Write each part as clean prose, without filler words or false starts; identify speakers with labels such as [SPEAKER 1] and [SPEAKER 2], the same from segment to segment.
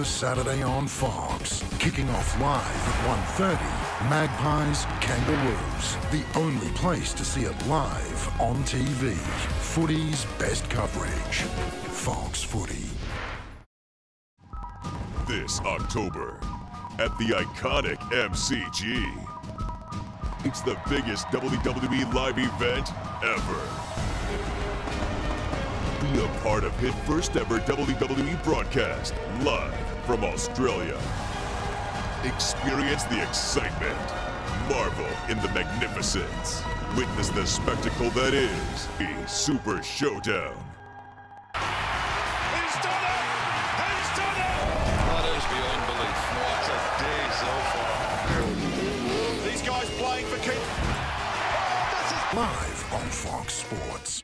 [SPEAKER 1] Saturday on Fox. Kicking off live at 1:30. Magpies, Kangaroos. The only place to see it live on TV. Footy's best coverage. Fox Footy.
[SPEAKER 2] This October at the iconic MCG. It's the biggest WWE live event ever. Be a part of his first ever WWE broadcast, live from Australia. Experience the excitement, marvel in the magnificence, witness the spectacle that is a Super Showdown.
[SPEAKER 3] He's done it! He's done it! That is beyond belief. What a day so far. These guys playing for keeps.
[SPEAKER 1] Live on Fox Sports.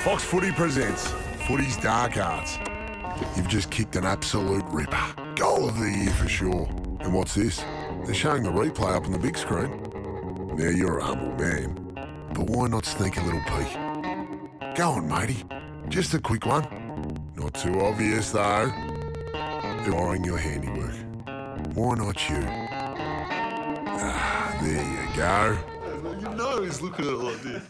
[SPEAKER 4] Fox Footy presents Footy's Dark Arts. You've just kicked an absolute ripper. Goal of the year for sure. And what's this? They're showing the replay up on the big screen. Now you're a humble man, but why not sneak a little peek? Go on, matey. Just a quick one. Not too obvious, though. Admiring your handiwork. Why not you? Ah, there you go.
[SPEAKER 5] You know he's looking at it like this.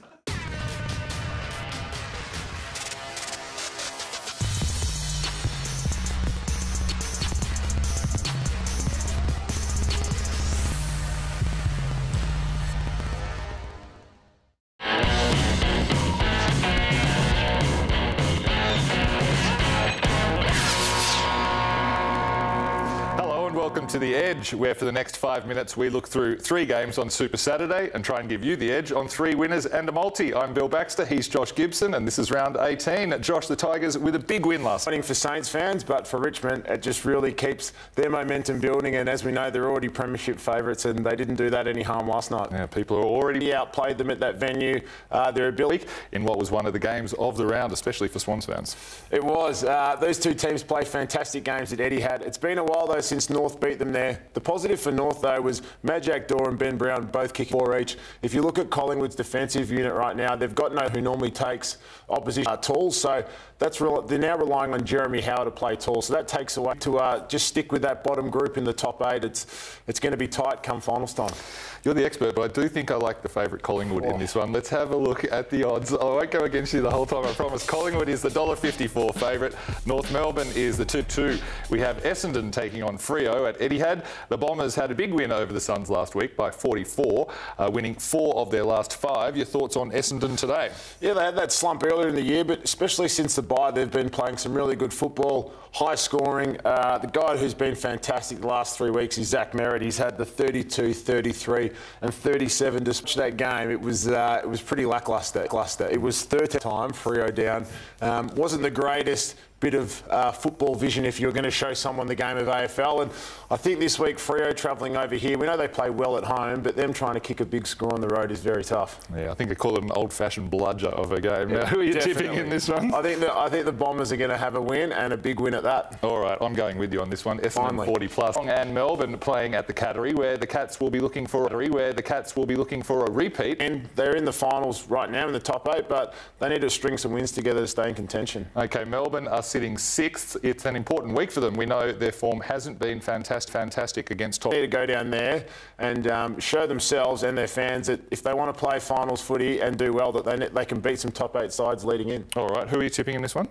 [SPEAKER 6] Welcome to The Edge, where for the next 5 minutes we look through 3 games on Super Saturday and try and give you the edge on 3 winners and a multi. I'm Bill Baxter, he's Josh Gibson, and this is round 18. Josh, the Tigers with a big win last night.
[SPEAKER 7] For Saints fans, but for Richmond, it just really keeps their momentum building, and as we know, they're already premiership favourites, and they didn't do that any harm last night.
[SPEAKER 6] Yeah, people are already
[SPEAKER 7] outplayed them at that venue. Their ability
[SPEAKER 6] in what was one of the games of the round, especially for Swans fans.
[SPEAKER 7] It was. Those two teams play fantastic games at Etihad. It's been a while, though, since North beat them there. The positive for North, though, was Majak Dor and Ben Brown both kicking 4 each. If you look at Collingwood's defensive unit right now, they've got no who normally takes opposition tall, so they're now relying on Jeremy Howe to play tall, so that takes away to just stick with that bottom group in the top 8. It's going to be tight come finals time.
[SPEAKER 6] You're the expert, but I do think I like the favourite Collingwood in this one. Let's have a look at the odds. I won't go against you the whole time, I promise. Collingwood is the $1.54 favourite. North Melbourne is the 2-2. We have Essendon taking on Freo at Etihad. The Bombers had a big win over the Suns last week by 44, winning 4 of their last 5. Your thoughts on Essendon today?
[SPEAKER 7] Yeah, they had that slump earlier in the year, but especially since the bye, they've been playing some really good football, high scoring. The guy who's been fantastic the last 3 weeks is Zach Merritt. He's had the 32, 33 and 37 to switch that game. It was pretty lacklustre. It was 13th time, Freo down. Wasn't the greatest bit of football vision if you're going to show someone the game of AFL. And I think this week, Freo travelling over here, we know they play well at home, but them trying to kick a big score on the road is very tough.
[SPEAKER 6] Yeah, I think they call it an old-fashioned bludger of a game. Yeah, who are you tipping in this one?
[SPEAKER 7] I think the Bombers are going to have a win, and a big win at that.
[SPEAKER 6] All right, I'm going with you on this one. Essendon 40+. And Melbourne playing at the Cattery, where the Cats will be looking for a repeat.
[SPEAKER 7] And they're in the finals right now in the top 8, but they need to string some wins together to stay in contention.
[SPEAKER 6] Okay, Melbourne are sitting 6th. It's an important week for them. We know their form hasn't been fantastic against top.
[SPEAKER 7] They need to go down there and show themselves and their fans that if they want to play finals footy and do well, that they can beat some top 8 sides leading in.
[SPEAKER 6] All right, who are you tipping in this one?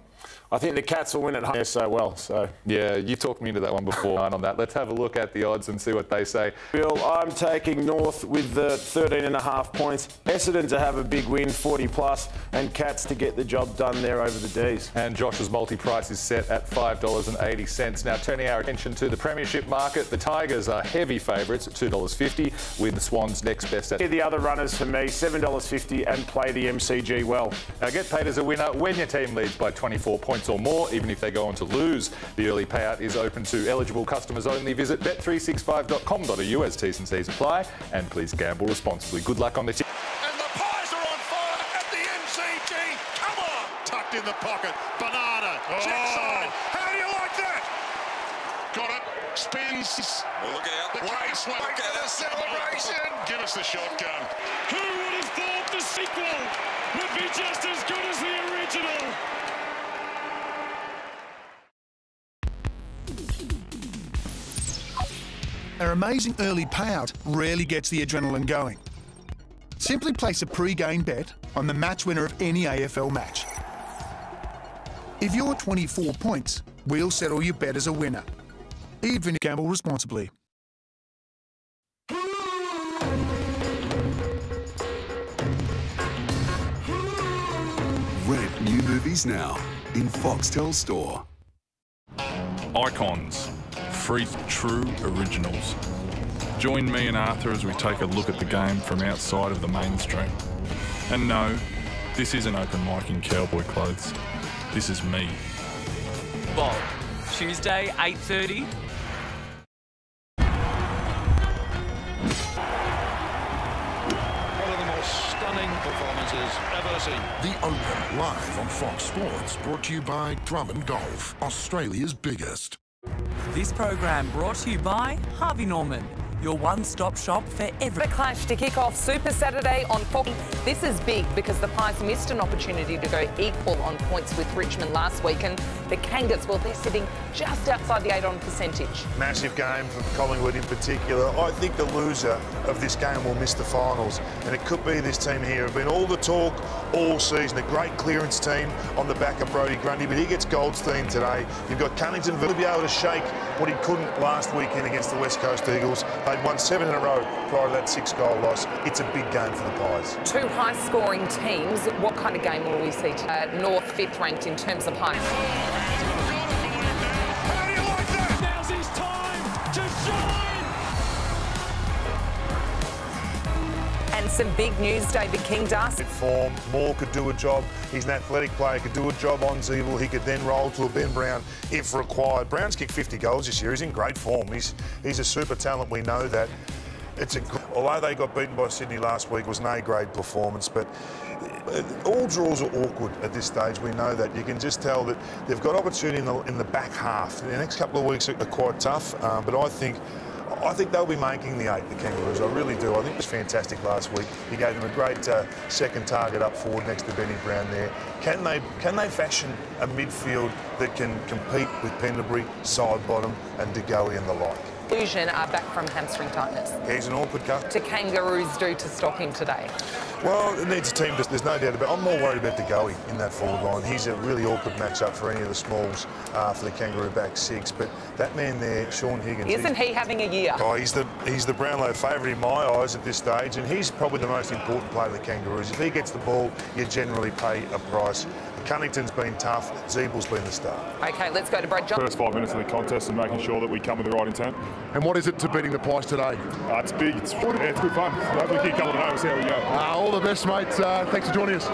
[SPEAKER 7] I think the Cats will win at home so well. So
[SPEAKER 6] yeah, you talked me into that one before on that. Let's have a look at the odds and see what they say.
[SPEAKER 7] Bill, I'm taking North with the 13.5 points. Essendon to have a big win, 40+, and Cats to get the job done there over the Ds.
[SPEAKER 6] And Josh's multi-price is set at $5.80. Now, turning our attention to the premiership market, the Tigers are heavy favourites at $2.50, with the Swans next best at...
[SPEAKER 7] Here the other runners for me, $7.50, and play the MCG well.
[SPEAKER 6] Now, get paid as a winner when your team leads by 24 points or more, even if they go on to lose. The early payout is open to eligible customers only. Visit bet365.com.au as T's and C's apply, and please gamble responsibly. Good luck on the tip.
[SPEAKER 3] And the Pies are on fire at the MCG. Come on! Tucked in the pocket. Banana. Check side. How do you like that? Got it. Spins. Well, look out. The race. Look at the celebration. Give us the shotgun.
[SPEAKER 8] Who would have thought the sequel would be just as good as the original?
[SPEAKER 9] Our amazing early payout rarely gets the adrenaline going. Simply place a pre-game bet on the match winner of any AFL match. If you're 24 points, we'll settle your bet as a winner. Even gamble responsibly.
[SPEAKER 10] Rent new movies now in Foxtel Store.
[SPEAKER 11] Icons, free true originals. Join me and Arthur as we take a look at the game from outside of the mainstream. And no, this isn't open mic in cowboy clothes. This is me.
[SPEAKER 12] Bob, Tuesday, 8:30.
[SPEAKER 3] One of the most stunning performances ever seen.
[SPEAKER 1] The Open, live on Fox Sports, brought to you by Drummond Golf, Australia's biggest.
[SPEAKER 12] This program brought to you by Harvey Norman, your one-stop shop for every...
[SPEAKER 13] The clash to kick off Super Saturday on Fox. This is big because the Pies missed an opportunity to go equal on points with Richmond last week, and the Kangas, well, they're sitting just outside the 8-on percentage.
[SPEAKER 5] Massive game for Collingwood in particular. I think the loser of this game will miss the finals, and it could be this team here. It's been all the talk all season. A great clearance team on the back of Brodie Grundy, but he gets Goldstein today. You've got Cunnington will be able to shake what he couldn't last weekend against the West Coast Eagles. They'd won 7 in a row prior to that 6-goal loss. It's a big game for the Pies.
[SPEAKER 13] Two high-scoring teams. What kind of game will we see? North 5th ranked in terms of height.
[SPEAKER 8] How do you like that? Now's his time to shine.
[SPEAKER 13] And some big news, David King does.
[SPEAKER 5] Form, Moore could do a job. He's an athletic player, could do a job on Zeeble. He could then roll to a Ben Brown if required. Brown's kicked 50 goals this year. He's in great form. He's a super talent. We know that. Although they got beaten by Sydney last week, it was an A-grade performance, but all draws are awkward at this stage. We know that. You can just tell that they've got opportunity in the back half. The next couple of weeks are quite tough, but I think they'll be making the 8, the Kangaroos. I really do. I think it was fantastic last week. He gave them a great second target up forward next to Benny Brown there. Can they fashion a midfield that can compete with Pendlebury, Sidebottom and De Goey and the like?
[SPEAKER 13] Fusion are back from hamstring tightness.
[SPEAKER 5] He's an awkward cut.
[SPEAKER 13] To Kangaroos do to stop him today?
[SPEAKER 5] Well, it needs a team, there's no doubt about it. I'm more worried about De Goey in that forward line. He's a really awkward matchup for any of the smalls for the Kangaroo back 6. But that man there, Sean Higgins...
[SPEAKER 13] Isn't he having a year?
[SPEAKER 5] Oh, he's the Brownlow favourite in my eyes at this stage, and he's probably the most important player of the Kangaroos. If he gets the ball, you generally pay a price. Cunnington's been tough. Zeebel's been the star.
[SPEAKER 13] OK, let's go to Brad John.
[SPEAKER 14] First 5 minutes of the contest and making sure that we come with the right intent.
[SPEAKER 4] And what is it to beating the Pies today?
[SPEAKER 14] It's big. It's good fun. Hopefully keep coming today. We'll see how we go.
[SPEAKER 4] All the best, mate. Thanks for joining us.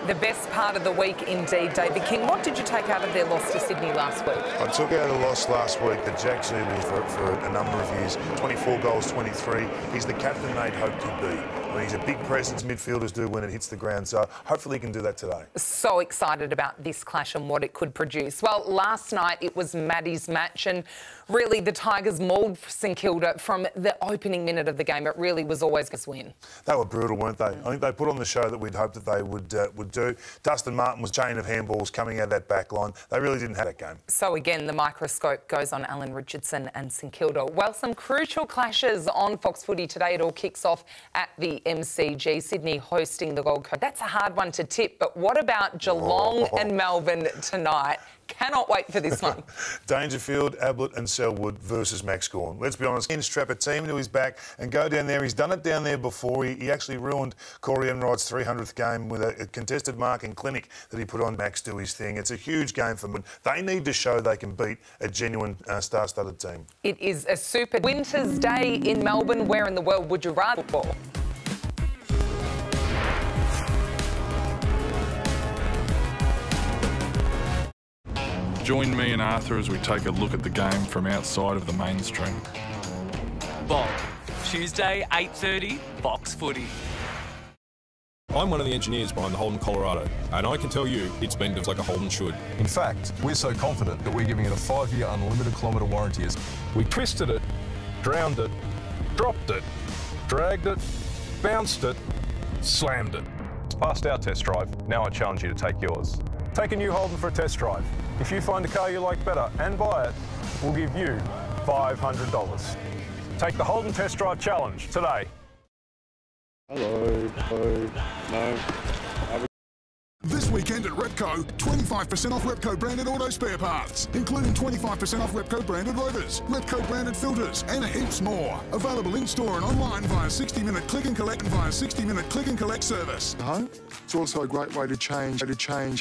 [SPEAKER 13] The best part of the week indeed, David King. What did you take out of their loss to Sydney last week?
[SPEAKER 5] I took out the loss last week that Jack Zeeble for a number of years, 24 goals, 23. He's the captain they'd hoped he'd be. I mean, he's a big presence. Midfielders do when it hits the ground, so hopefully he can do that today. So
[SPEAKER 13] excited about this clash and what it could produce. Well, last night it was Maddie's match, and really the Tigers mauled St Kilda from the opening minute of the game. It really was always going to win. They were brutal, weren't they? I think they put on the show that we'd hoped that they would do. Dustin Martin was chain of handballs coming out of that back line. They really didn't have that game. So again, the microscope goes on Alan Richardson and St Kilda. Well, some crucial clashes on Fox Footy today. It all kicks off at the MCG, Sydney hosting the Gold Coast. That's a hard one to tip, but what about Geelong and Melbourne tonight? Cannot wait for this one. Dangerfield, Ablett and Selwood versus Max Gawn. Let's be honest, strap a team to his back and go down there. He's done it down there before. He actually ruined Corey Enright's 300th game with a contested marking clinic that he put on Max do his thing. It's a huge game for them. They need to show they can beat a genuine star-studded team. It is a super winter's day in Melbourne. Where in the world would you rather football?
[SPEAKER 11] Join me and Arthur as we take a look at the game from outside of the mainstream.
[SPEAKER 12] Bob, Tuesday, 8:30, Fox Footy.
[SPEAKER 15] I'm one of the engineers behind the Holden Colorado, and I can tell you it's been just like a Holden should.
[SPEAKER 16] In fact, we're so confident that we're giving it a 5-year unlimited kilometre warranty.
[SPEAKER 15] We twisted it, drowned it, dropped it, dragged it, bounced it, slammed it.
[SPEAKER 16] It's passed our test drive. Now I challenge you to take yours. Take a new Holden for a test drive. If you find a car you like better and buy it,
[SPEAKER 15] will give you $500. Take the Holden Test Drive Challenge today.
[SPEAKER 17] Hello. No.
[SPEAKER 4] This weekend at Repco, 25% off Repco branded auto spare parts, including 25% off Repco branded rotors, Repco branded filters, and heaps more. Available in-store and online via 60-minute click and collect and via 60-minute click and collect service.
[SPEAKER 1] It's also a great way to change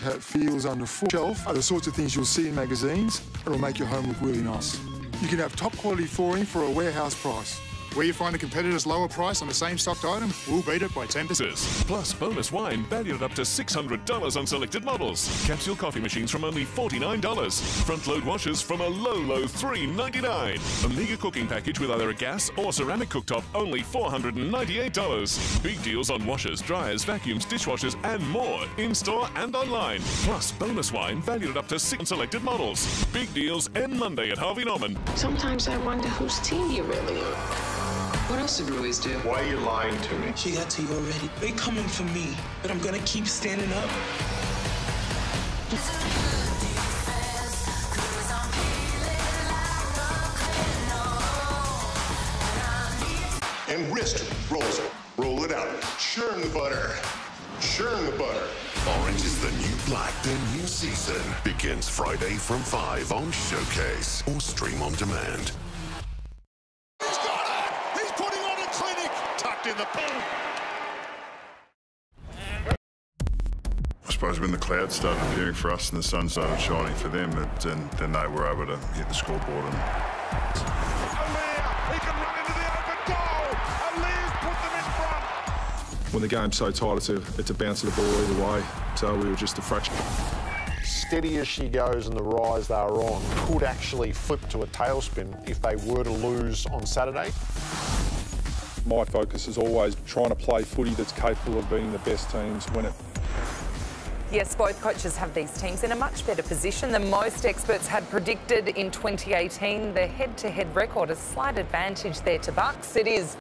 [SPEAKER 1] how it feels under full shelf. The sorts of things you'll see in magazines. It'll make your home look really nice. You can have top quality flooring for a warehouse price.
[SPEAKER 14] Where you find a competitor's lower price on the same stocked item, we'll beat it by 10%.
[SPEAKER 18] Plus bonus wine valued at up to $600 on selected models. Capsule coffee machines from only $49. Front load washers from a low $3.99. Omega cooking package with either a gas or ceramic cooktop, only $498. Big deals on washers, dryers, vacuums, dishwashers, and more in-store and online. Plus bonus wine valued at up to 6 on selected models. Big deals end Monday at Harvey Norman.
[SPEAKER 19] Sometimes I wonder whose team you really are. What else did Ruiz do?
[SPEAKER 20] Why are you lying to me?
[SPEAKER 21] She got to you already. They coming for me, but I'm gonna keep standing up.
[SPEAKER 20] And wrist rolls it. Roll it out. Churn the butter. Churn the butter.
[SPEAKER 10] Orange is the new black. The new season begins Friday from 5 on Showcase or stream on demand.
[SPEAKER 3] In the pool.
[SPEAKER 22] I suppose when the clouds started appearing for us and the sun started shining for them, then they were able to hit the scoreboard. And
[SPEAKER 3] He can run into the open goal. Ali's put them in front.
[SPEAKER 16] When the game's so tight, it's a bounce of the ball either way. So we were just a fraction.
[SPEAKER 5] Steady as she goes and the rise they are on could actually flip to a tailspin if they were to lose on Saturday.
[SPEAKER 16] My focus is always trying to play footy that's capable of beating the best teams when it...
[SPEAKER 13] Yes, both coaches have these teams in a much better position than most experts had predicted in 2018. The head-to-head record, a slight advantage there to Bucks. It is